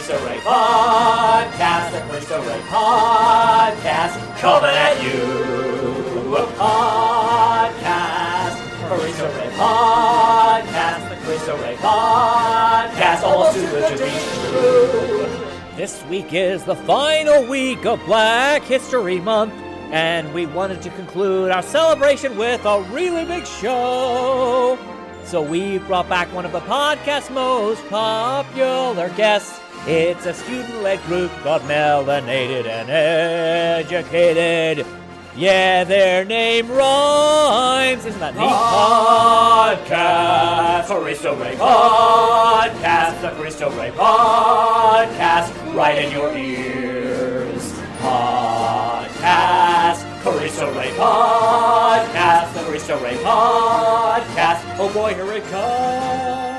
Cristo Rey podcast, the Cristo Rey podcast, coming at you. A podcast, Cristo Rey podcast, the Cristo Rey podcast, almost too good to be true. This week is the final week of Black History Month, and we wanted to conclude our celebration with a really big show. So we brought back one of the podcast's most popular guests. It's a student-led group called Melanated and Educated. Yeah, their name rhymes. Isn't that neat? Podcast, Cristo Rey podcast, the Cristo Rey podcast, right in your ears. Podcast, Cristo Rey podcast, the Cristo Rey podcast. Oh boy, here it comes.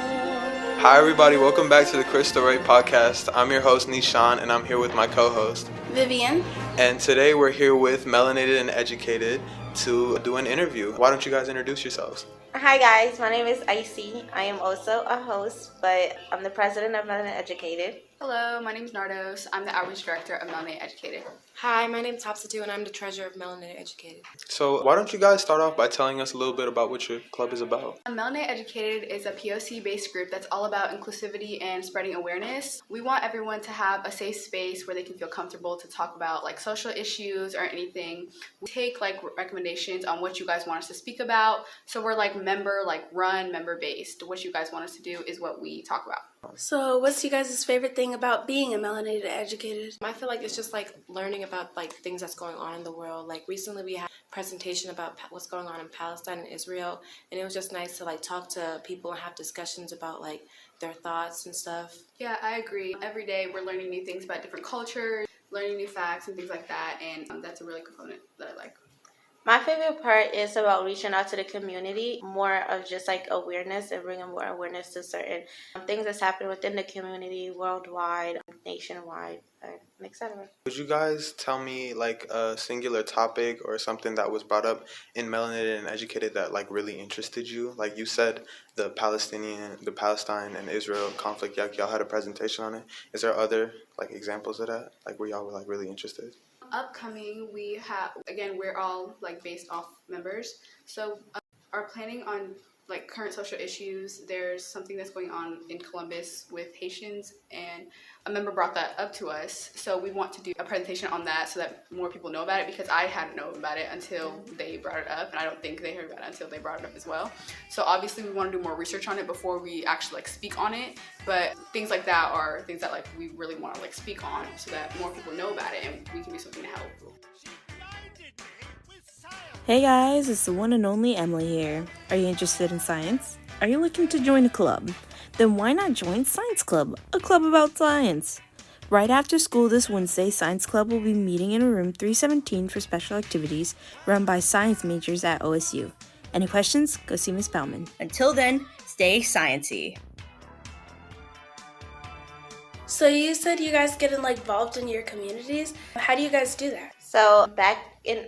Hi everybody, welcome back to the Cristo Rey podcast. I'm your host Nishan, and I'm here with my co-host Vivian. And today we're here with Melanated and Educated to do an interview. Why don't you guys introduce yourselves? Hi guys, my name is Icy. I am also a host, but I'm the president of Melanated Educated. Hello, my name is Nardos. I'm the outreach director of Melanated Educated. Hi, my name is Topsatu, and I'm the treasurer of Melanated Educated. So why don't you guys start off by telling us a little bit about what your club is about? Melanated Educated is a POC-based group that's all about inclusivity and spreading awareness. We want everyone to have a safe space where they can feel comfortable to talk about like social issues or anything. We take like recommendations on what you guys want us to speak about. So we're like member-based. What you guys want us to do is what we talk about. So what's you guys' favorite thing about being a Melanated Educated? I feel like it's just like learning about like things that's going on in the world. Like recently we had a presentation about what's going on in Palestine and Israel, and it was just nice to like talk to people and have discussions about like their thoughts and stuff. Yeah, I agree. Every day we're learning new things about different cultures, learning new facts and things like that, and that's a really component that I like. My favorite part is about reaching out to the community, more of just like awareness and bringing more awareness to certain things that's happening within the community, worldwide, nationwide, etc. Would you guys tell me like a singular topic or something that was brought up in Melanated and Educated that like really interested you? Like you said, the Palestine and Israel conflict, y'all had a presentation on it. Is there other like examples of that, like where y'all were like really interested? Upcoming, we have, again, we're all like based off members, so are planning on like current social issues. There's something that's going on in Columbus with Haitians, and a member brought that up to us, so we want to do a presentation on that so that more people know about it, because I hadn't known about it until they brought it up, and I don't think they heard about it until they brought it up as well. So obviously we want to do more research on it before we actually like speak on it, but things like that are things that like we really want to like speak on so that more people know about it and we can do something to help. Hey guys, it's the one and only Emily here. Are you interested in science? Are you looking to join a club? Then why not join Science Club, a club about science? Right after school this Wednesday, Science Club will be meeting in room 317 for special activities run by science majors at OSU. Any questions? Go see Miss Bauman. Until then, stay sciencey. So you said you guys get involved in your communities. How do you guys do that? So back in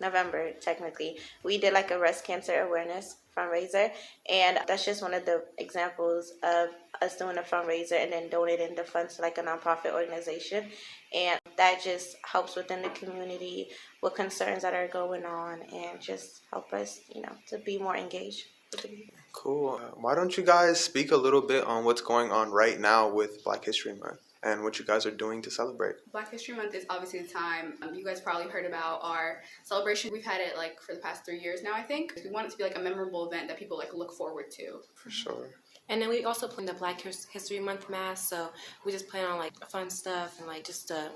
November technically, we did like a breast cancer awareness fundraiser, and that's just one of the examples of us doing a fundraiser and then donating the funds to like a nonprofit organization, and that just helps within the community with concerns that are going on and just help us, to be more engaged with the people. Cool. Why don't you guys speak a little bit on what's going on right now with Black History Month and what you guys are doing to celebrate? Black History Month is obviously the time. You guys probably heard about our celebration. We've had it like for the past 3 years now, I think. We want it to be like a memorable event that people like look forward to. For sure. And then we also plan the Black History Month Mass, so we just plan on like fun stuff and like just to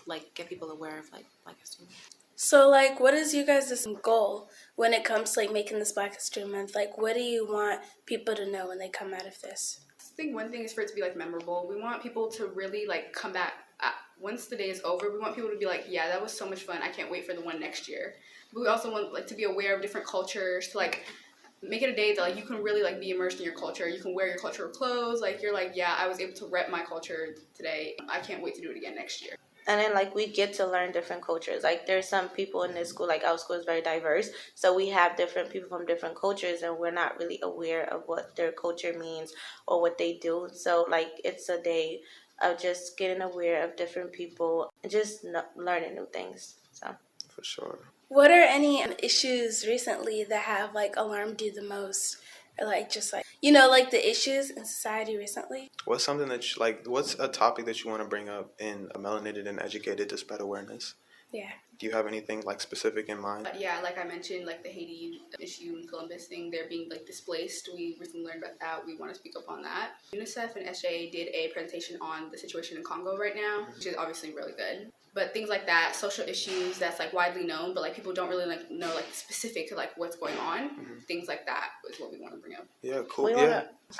like get people aware of like Black History Month. So what is you guys' goal when it comes to making this Black History Month? What do you want people to know when they come out of this? I think one thing is for it to be memorable. We want people to really come back. Once the day is over, we want people to be yeah, that was so much fun. I can't wait for the one next year. But we also want to be aware of different cultures, to make it a day that you can really be immersed in your culture. You can wear your cultural clothes. You're yeah, I was able to rep my culture today. I can't wait to do it again next year. And then, like, we get to learn different cultures. Like, there's some people in this school, like, our school is very diverse. So we have different people from different cultures, and we're not really aware of what their culture means or what they do. So, like, it's a day of just getting aware of different people and just learning new things. So, For sure. What are any issues recently that have, like, alarmed you the most? Or, like, just, like, you know, like, the issues in society recently? What's something that you, like, what's a topic that you want to bring up in Melanated and Educated to spread awareness? Yeah. Do you have anything, like, specific in mind? Yeah, like I mentioned, like the Haiti issue in Columbus thing, they're being like displaced. We recently learned about that. We want to speak up on that. UNICEF and SJA did a presentation on the situation in Congo right now, which is obviously really good. But things like that, social issues that's like widely known, but like people don't really like know like specific to like what's going on. Things like that is what we want to bring up. Yeah, cool.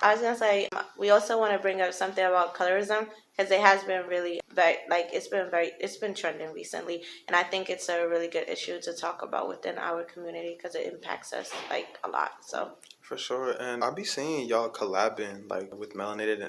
I was gonna say we also want to bring up something about colorism, because it has been really it's been trending recently, and I think it's a really good issue to talk about within our community because it impacts us like a lot. So For sure, and I'll be seeing y'all collabing like with Melanated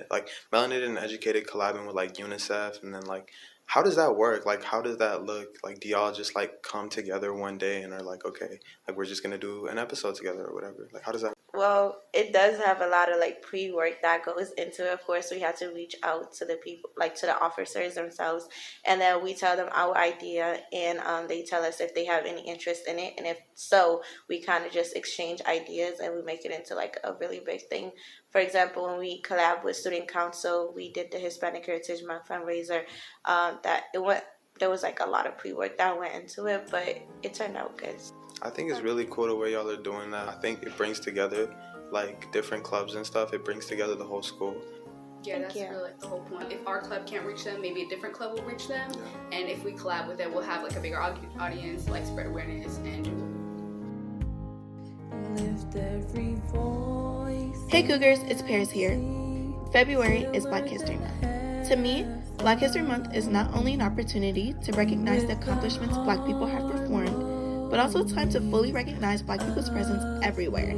and Educated collabing with like UNICEF, and then like how does that work? Like how does that look? Like do y'all just like come together one day and are like, okay, like we're just gonna do an episode together or whatever? Like how does that? well, it does have a lot of like pre-work that goes into it. Of course, we have to reach out to the people, like to the officers themselves, and then we tell them our idea, and they tell us if they have any interest in it, and if so, we kind of just exchange ideas and we make it into like a really big thing. For example, when we collab with Student Council, we did the Hispanic Heritage Month fundraiser. There was like a lot of pre-work that went into it, but it turned out good. I think it's really cool the way y'all are doing that. I think it brings together like different clubs and stuff. It brings together the whole school. Yeah, that's really like the whole point. If our club can't reach them, maybe a different club will reach them. Yeah. And if we collab with them, we'll have like a bigger audience, like spread awareness and Hey Cougars, it's Paris here. February is Black History Month. To me, Black History Month is not only an opportunity to recognize the accomplishments Black people have performed, but also a time to fully recognize Black people's presence everywhere.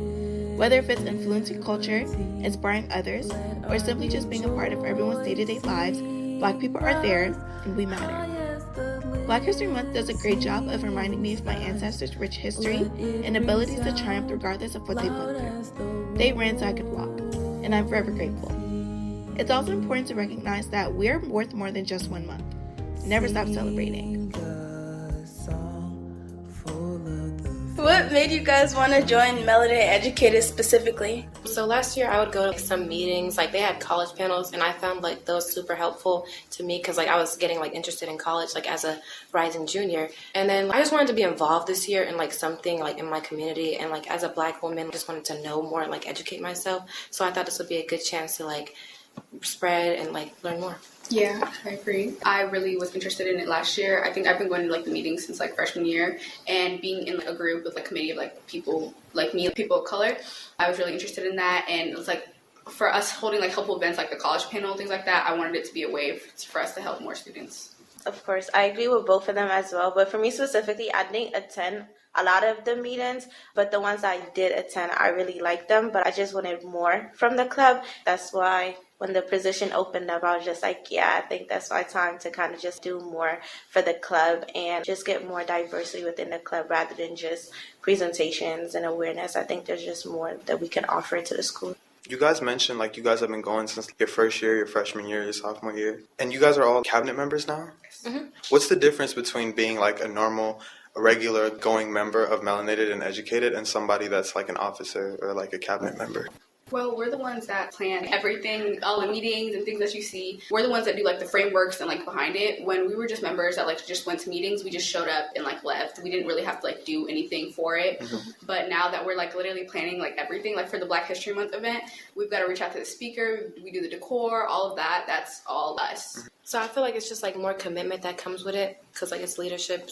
Whether if it's influencing culture, inspiring others, or simply just being a part of everyone's day-to-day lives, Black people are there and we matter. Black History Month does a great job of reminding me of my ancestors' rich history and abilities to triumph regardless of what they've went through. They ran so I could walk, and I'm forever grateful. It's also important to recognize that we're worth more than just 1 month. Never stop celebrating. What made you guys want to join Melanated Educated specifically? So last year I would go to some meetings, like they had college panels, and I found like those super helpful to me because like I was getting like interested in college like as a rising junior. And then I just wanted to be involved this year in like something like in my community, and like as a Black woman I just wanted to know more and like educate myself. So I thought this would be a good chance to like spread and like learn more. Yeah, I agree. I really was interested in it last year. I think I've been going to like the meetings since like freshman year, and being in like a group with like a committee of like people like me, people of color, I was really interested in that. And it was like for us holding like helpful events like the college panel, things like that, I wanted it to be a way for us to help more students. Of course, I agree with both of them as well. But for me specifically, I didn't attend a lot of the meetings, but the ones I did attend, I really liked them. But I just wanted more from the club. That's why when the position opened up, I was just like, yeah, I think that's my time to kind of just do more for the club and just get more diversity within the club rather than just presentations and awareness. I think there's just more that we can offer to the school. You guys mentioned like you guys have been going since your first year, your freshman year, your sophomore year, and you guys are all cabinet members now? Mm-hmm. What's the difference between being like a regular going member of Melanated and Educated and somebody that's like an officer or like a cabinet member? Well, we're the ones that plan everything, all the meetings and things that you see. We're the ones that do like the frameworks and like behind it. When we were just members that like just went to meetings, we just showed up and like left. We didn't really have to like do anything for it. Mm-hmm. But now that we're like literally planning like everything, like for the Black History Month event, we've got to reach out to the speaker. We do the decor, all of that. That's all us. So I feel like it's just like more commitment that comes with it because like it's leadership.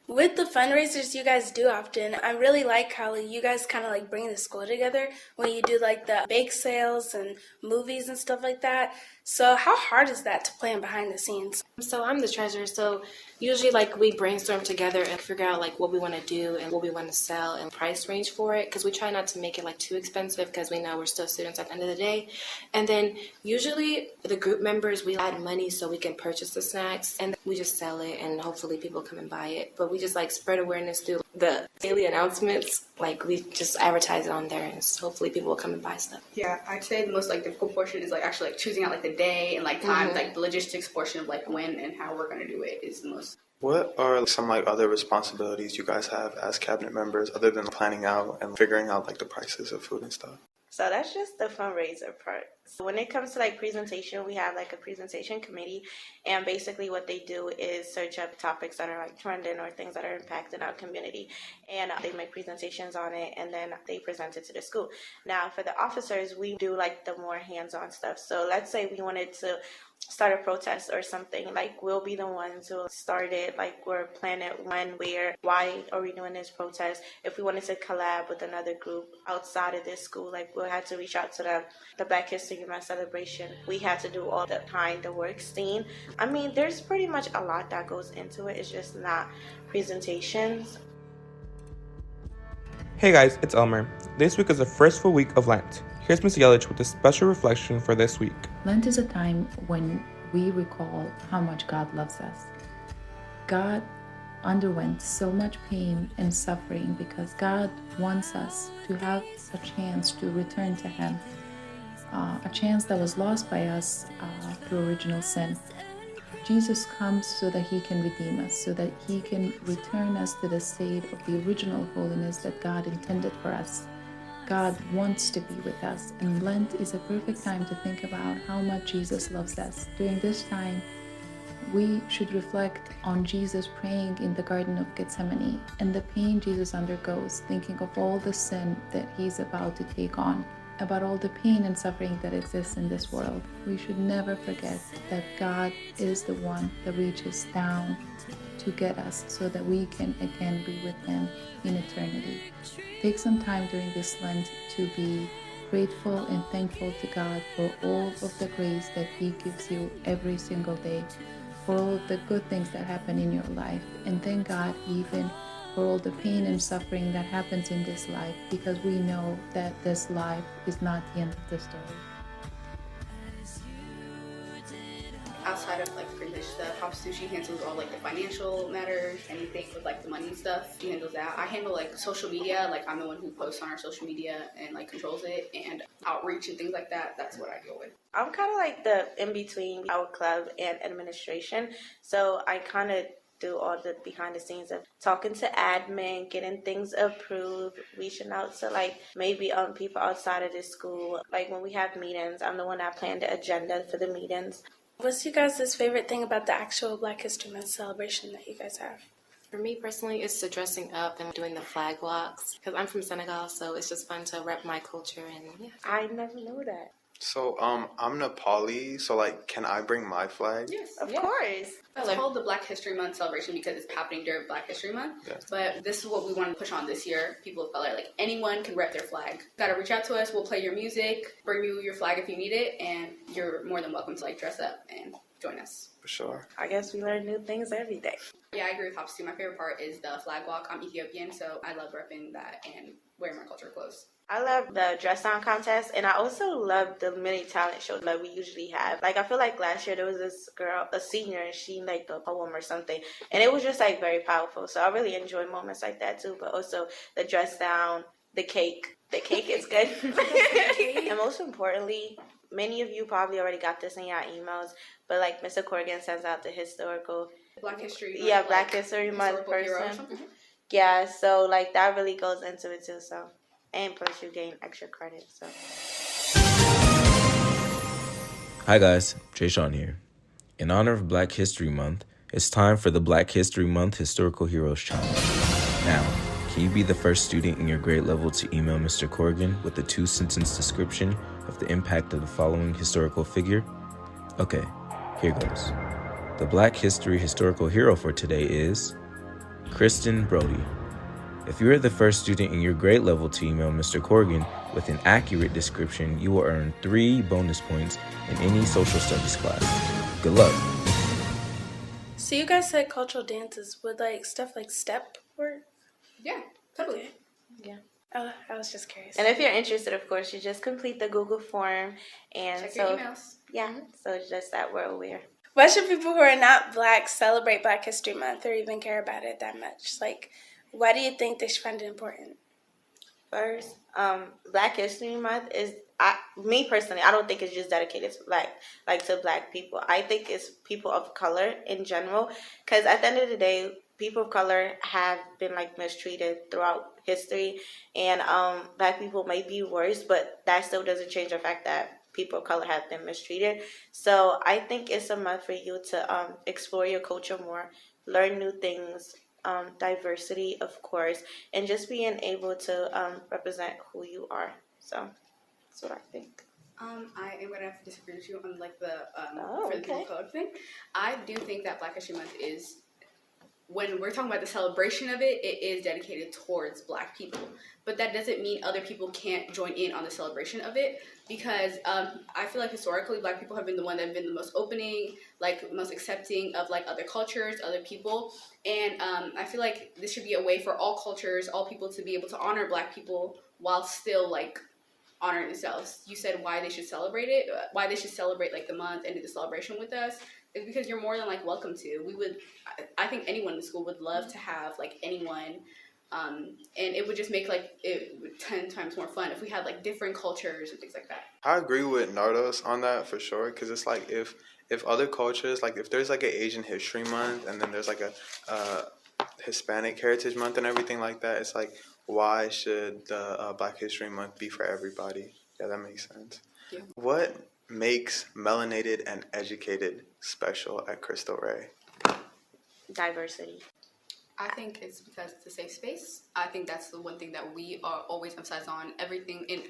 With the fundraisers you guys do often, I really like how you guys kind of like bring the school together when you do like the bake sales and movies and stuff like that. So how hard is that to plan behind the scenes? So I'm the treasurer, so usually like we brainstorm together and figure out like what we want to do and what we want to sell and price range for it, because we try not to make it like too expensive because we know we're still students at the end of the day. And then usually the group members, we add money so we can purchase the snacks and we just sell it and hopefully people come and buy it. But we just like spread awareness through the daily announcements. Like we just advertise it on there and hopefully people will come and buy stuff. Yeah, I'd say the most like difficult portion is like actually like choosing out like the day and like time, like the logistics portion of like when and how we're going to do it is the most. What are some like other responsibilities you guys have as cabinet members other than planning out and figuring out like the prices of food and stuff? So that's just the fundraiser part. So when it comes to like presentation, we have like a presentation committee, and basically what they do is search up topics that are like trending or things that are impacting our community, and they make presentations on it, and then they present it to the school. Now for the officers, we do like the more hands-on stuff. So let's say we wanted to start a protest or something, like we'll be the ones who start it, like we're planning when, where, why are we doing this protest. If we wanted to collab with another group outside of this school, like we'll have to reach out to them. The Black History Month celebration, we had to do all the behind the work scene. I mean, there's pretty much a lot that goes into it. It's just not presentations. Hey guys, it's Elmer. This week is the first full week of Lent. Here's Ms. Yelich with a special reflection for this week. Lent is a time when we recall how much God loves us. God underwent so much pain and suffering because God wants us to have a chance to return to Him, a chance that was lost by us through original sin. Jesus comes so that He can redeem us, so that He can return us to the state of the original holiness that God intended for us. God wants to be with us, and Lent is a perfect time to think about how much Jesus loves us. During this time, we should reflect on Jesus praying in the Garden of Gethsemane and the pain Jesus undergoes, thinking of all the sin that He's about to take on, about all the pain and suffering that exists in this world. We should never forget that God is the one that reaches down to get us so that we can again be with Him in eternity. Take some time during this Lent to be grateful and thankful to God for all of the grace that He gives you every single day, for all of the good things that happen in your life, and thank God even for all the pain and suffering that happens in this life, because we know that this life is not the end of the story. Outside of like pretty much the Pops Sushi handles all like the financial matters, anything with like the money stuff, she handles that. I handle like social media, like I'm the one who posts on our social media and like controls it, and outreach and things like that. That's what I deal with. I'm kind of like the in-between our club and administration, so I kind of do all the behind the scenes of talking to admin, getting things approved, reaching out to like maybe people outside of the school. Like when we have meetings, I'm the one that planned the agenda for the meetings. What's you guys' favorite thing about the actual Black History Month celebration that you guys have? For me personally, it's the dressing up and doing the flag walks, because I'm from Senegal, so it's just fun to rep my culture. And yeah, I never knew that. So I'm Nepali, so like can I bring my flag? Yes, Of course. It's called the Black History Month celebration because it's happening during Black History Month. Yes. But this is what we want to push on this year. People of color, like anyone can rep their flag. Gotta reach out to us. We'll play your music, bring you your flag if you need it, and you're more than welcome to like dress up and join us. For sure. I guess we learn new things every day. Yeah, I agree with Pops too. My favorite part is the flag walk. I'm Ethiopian, so I love repping that and wearing my cultural clothes. I love the dress down contest, and I also love the mini talent show that we usually have. Like I feel like last year there was this girl, a senior, and she like a poem or something, and it was just like very powerful. So I really enjoy moments like that too. But also the dress down, the cake is good. And most importantly, many of you probably already got this in your emails, but like Mr. Corrigan sends out the historical Black History Month. Yeah, Black History Month person. Mm-hmm. Yeah, so like that really goes into it too. So. And plus you gain extra credit, so. Hi guys, Jay Sean here. In honor of Black History Month, it's time for the Black History Month Historical Heroes Challenge. Now, can you be the first student in your grade level to email Mr. Corrigan with a 2-sentence description of the impact of the following historical figure? Okay, here goes. The Black History historical hero for today is Kristen Brody. If you are the first student in your grade level to email Mr. Corrigan with an accurate description, you will earn 3 bonus points in any social studies class. Good luck. So you guys said cultural dances. Would like stuff like step work? Yeah, totally. Okay. Yeah. Oh, I was just curious. And if you're interested, of course, you just complete the Google form. And Check so, your emails. yeah, so it's just that we're aware. Why should people who are not Black celebrate Black History Month or even care about it that much? Like, why do you think they should find it important? First, Black History Month is, me personally, I don't think it's just dedicated to to Black people. I think it's people of color in general, because at the end of the day, people of color have been mistreated throughout history, and Black people may be worse, but that still doesn't change the fact that people of color have been mistreated. So I think it's a month for you to explore your culture more, learn new things, diversity, of course, and just being able to represent who you are. So that's what I think. I am gonna have to disagree with you on the Oh, for the people okay. of color thing. I do think that Black History Month is, when we're talking about the celebration of it, it is dedicated towards Black people. But that doesn't mean other people can't join in on the celebration of it, because I feel like historically Black people have been the one that have been the most opening, most accepting of other cultures, other people. And I feel like this should be a way for all cultures, all people to be able to honor Black people while still honoring themselves. You said why they should celebrate it, why they should celebrate the month and do the celebration with us. Is because you're more than welcome to. I think anyone in the school would love to have anyone, and it would just make it 10 times more fun if we had different cultures and things like that. I agree with Nardos on that for sure, because it's if other cultures, if there's an Asian History Month and then there's a Hispanic Heritage Month and everything like that, it's why should the Black History Month be for everybody? Yeah, that makes sense. Yeah. What makes Melanated and Educated special at Cristo Rey? Diversity. I think it's because it's a safe space. I think that's the one thing that we are always emphasize on. Everything in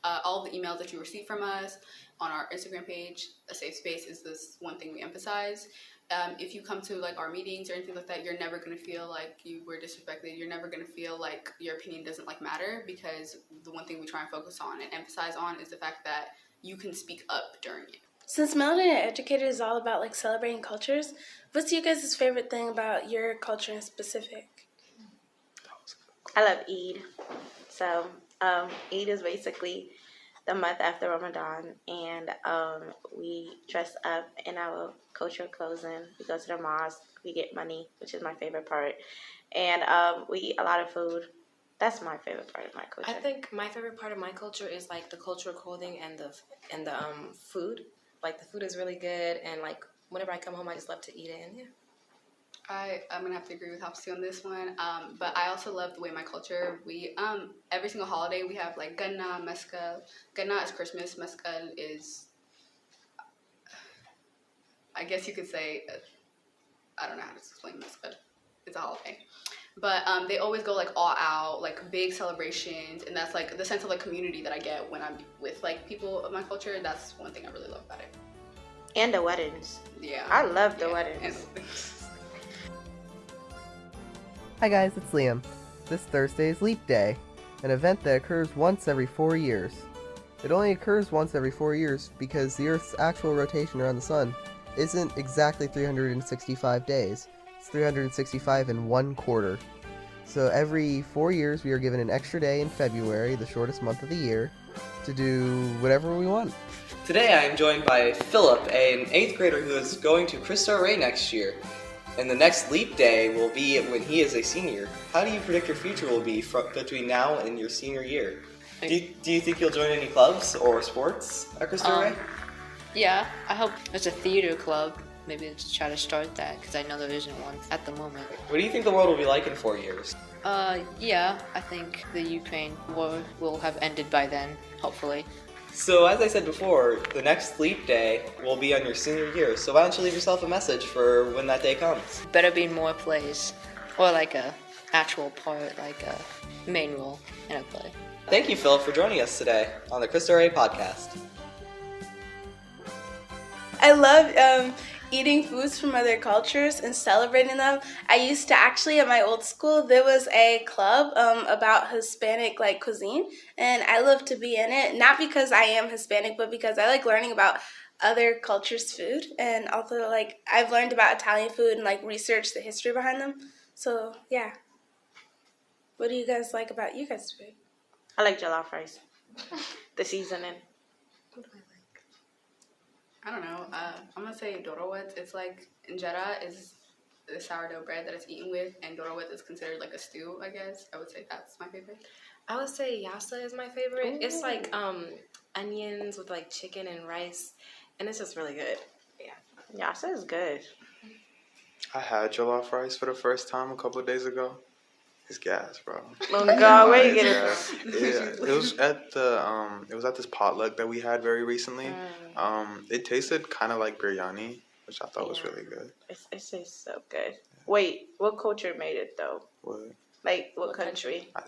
all the emails that you receive from us, on our Instagram page, a safe space is this one thing we emphasize. If you come to our meetings or anything like that, you're never going to feel like you were disrespected. You're never going to feel like your opinion doesn't matter, because the one thing we try and focus on and emphasize on is the fact that you can speak up during it. Since Melanated Educated is all about celebrating cultures, what's you guys' favorite thing about your culture in specific? I love Eid. So Eid is basically the month after Ramadan, and we dress up in our cultural clothing. We go to the mosque. We get money, which is my favorite part, and we eat a lot of food. That's my favorite part of my culture. I think my favorite part of my culture is the cultural clothing and the food. The food is really good, and whenever I come home, I just love to eat it. And yeah. I'm gonna have to agree with Hopsy on this one. But I also love the way my culture, we every single holiday we have Ganna, Mescal. Ganna is Christmas. Mescal is, I guess you could say, I don't know how to explain Mescal. It's a holiday. But they always go all out, big celebrations, and that's the sense of community that I get when I'm with people of my culture. That's one thing I really love about it. And the weddings. Yeah. I love the weddings. Hi guys, it's Liam. This Thursday is Leap Day, an event that occurs once every 4 years. It only occurs once every 4 years because the Earth's actual rotation around the Sun isn't exactly 365 days. It's 365 and 1/4. So every 4 years we are given an extra day in February, the shortest month of the year, to do whatever we want. Today I am joined by Philip, an 8th grader who is going to Cristo Rey next year. And the next Leap Day will be when he is a senior. How do you predict your future will be between now and your senior year? Do you think you'll join any clubs or sports at Cristo Rey? Yeah, I hope there's a theater club. Maybe just try to start that, because I know there isn't one at the moment. What do you think the world will be like in 4 years? Yeah, I think the Ukraine war will have ended by then, hopefully. So as I said before, the next Leap Day will be on your senior year, so why don't you leave yourself a message for when that day comes? Better be more plays, or a actual part, a main role in a play. Thank you, Philip, for joining us today on the Cristo Rey podcast. I love eating foods from other cultures and celebrating them. I used to actually, at my old school, there was a club about Hispanic like cuisine, and I love to be in it, not because I am Hispanic, but because I like learning about other cultures' food, and also like I've learned about Italian food and like researched the history behind them. So yeah. What do you guys like about you guys' food? I like jollof rice. The seasoning. What do I like? I don't know. I'm gonna say dorowet. It's like injera is the sourdough bread that it's eaten with, and dorowet is considered like a stew, I guess. I would say that's my favorite. I would say yassa is my favorite. Ooh. It's like onions with like chicken and rice, and it's just really good. Yeah, yassa is good. I had jollof rice for the first time a couple of days ago. It's gas, bro. Oh God, where you get it from? Yeah, it was at this potluck that we had very recently. It tasted kind of like biryani, which I thought was really good. It tastes so good. Wait, what culture made it though? What? Like what country? I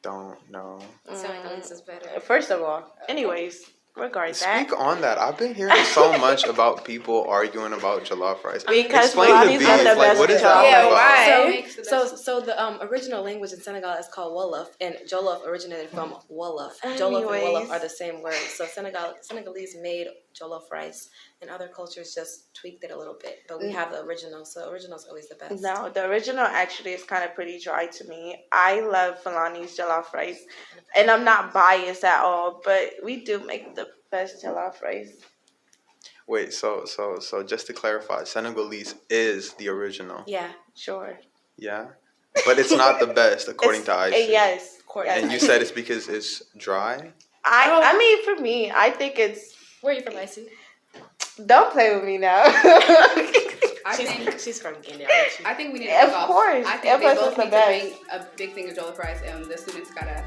don't know. Senegalese is better. First of all, anyways. Regarding that. Speak on that. I've been hearing so much about people arguing about jollof rice. Because explain to me, like, what is that all about? Why? So the original language in Senegal is called Wolof, and Jollof originated from Wolof. Jollof and Wolof are the same word. So Senegalese made jollof rice, and other cultures just tweaked it a little bit. But we have the original, so original is always the best. No, the original actually is kind of pretty dry to me. I love Fulani's jollof rice, and I'm not biased at all, but we do make the best jollof rice. Wait, so just to clarify, Senegalese is the original. Yeah, sure. Yeah, but it's not the best according to Icy. Yes. And you said it's because it's dry? I mean, for me, I think it's... Where are you from, Icy? Don't play with me now. She's from Guinea. I think we need to Of course. I think they both need to make a big thing of jollof rice, and the students gotta...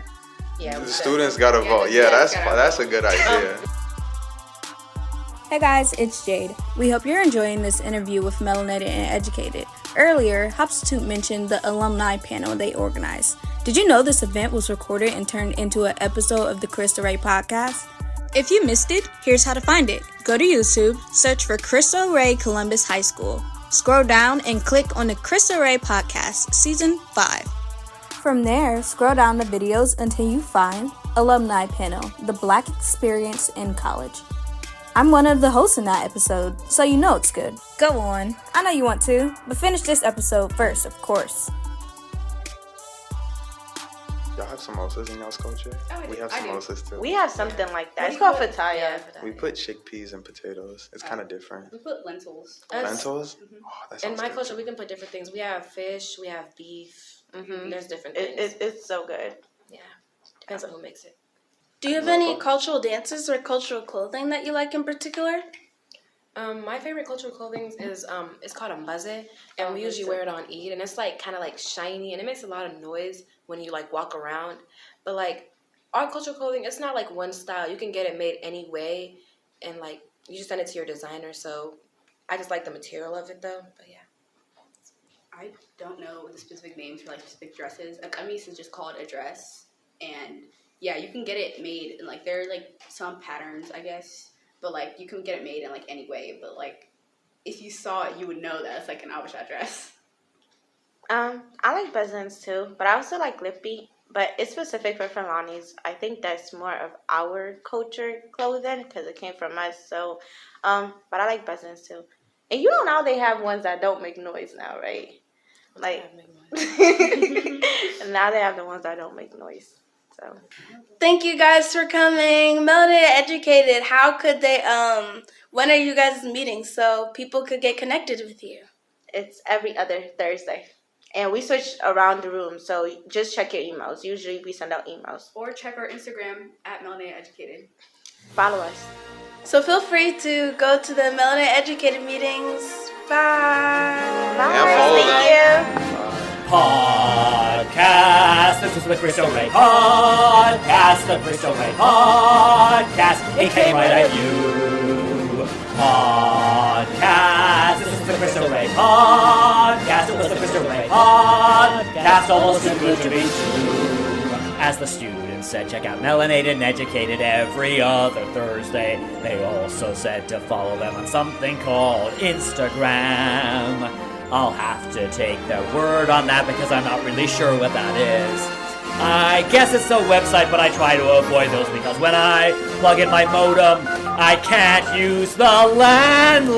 Yeah, the students gotta vote. Yeah, that's a good idea. Hey guys, it's Jade. We hope you're enjoying this interview with Melanated and Educated. Earlier, Hopstitute mentioned the alumni panel they organized. Did you know this event was recorded and turned into an episode of the Cristo Rey podcast? If you missed it, here's how to find it. Go to YouTube, search for Cristo Rey Columbus High School. Scroll down and click on the Cristo Rey podcast, season 5. From there, scroll down the videos until you find Alumni Panel, the Black Experience in College. I'm one of the hosts in that episode, so you know it's good. Go on. I know you want to, but finish this episode first, of course. Y'all have samosas in y'all's culture? We have samosas too. We have something like that. It's called fataya. We put chickpeas and potatoes. It's kind of different. We put lentils. Lentils? Mm-hmm. Oh, that in my good. culture, we can put different things. We have fish, we have beef. Mm-hmm. There's different things. It's so good. Yeah. Depends on who makes it. Do you have any cultural dances or cultural clothing that you like in particular? My favorite cultural clothing is it's called a mbaze, and we usually wear it on Eid, and it's like kind of like shiny, and it makes a lot of noise when you like walk around. But like our cultural clothing, it's not like one style. You can get it made any way, and like you just send it to your designer. So I just like the material of it though. But yeah. I don't know the specific names for like specific dresses. A kameez is just called a dress, and yeah, you can get it made in like there are like some patterns, I guess, but like you can get it made in like any way. But like if you saw it, you would know that it's like an Abasha dress. I like bezins too, but I also like lippy. But it's specific for Fulani's. I think that's more of our culture clothing because it came from us. So, but I like bezins too. And you know now they have ones that don't make noise now, right? Like, and now they have the ones that don't make noise. So, thank you guys for coming. Melanated, Educated. How could they? When are you guys meeting so people could get connected with you? It's every other Thursday, and we switch around the room. So just check your emails. Usually we send out emails. Or check our Instagram at Melanated Educated. Follow us. So feel free to go to the Melanated Educated meetings. Bye. Thank you. Podcast. This is the Cristo Rey podcast. The Cristo Rey podcast. It came right at you. Podcast. This is the Cristo Rey podcast. It was the Cristo Rey podcast. Almost too good to be true. As the students said check out Melanated and Educated every other Thursday. They also said to follow them on something called Instagram. I'll have to take their word on that because I'm not really sure what that is. I guess it's a website, but I try to avoid those because when I plug in my modem, I can't use the landline.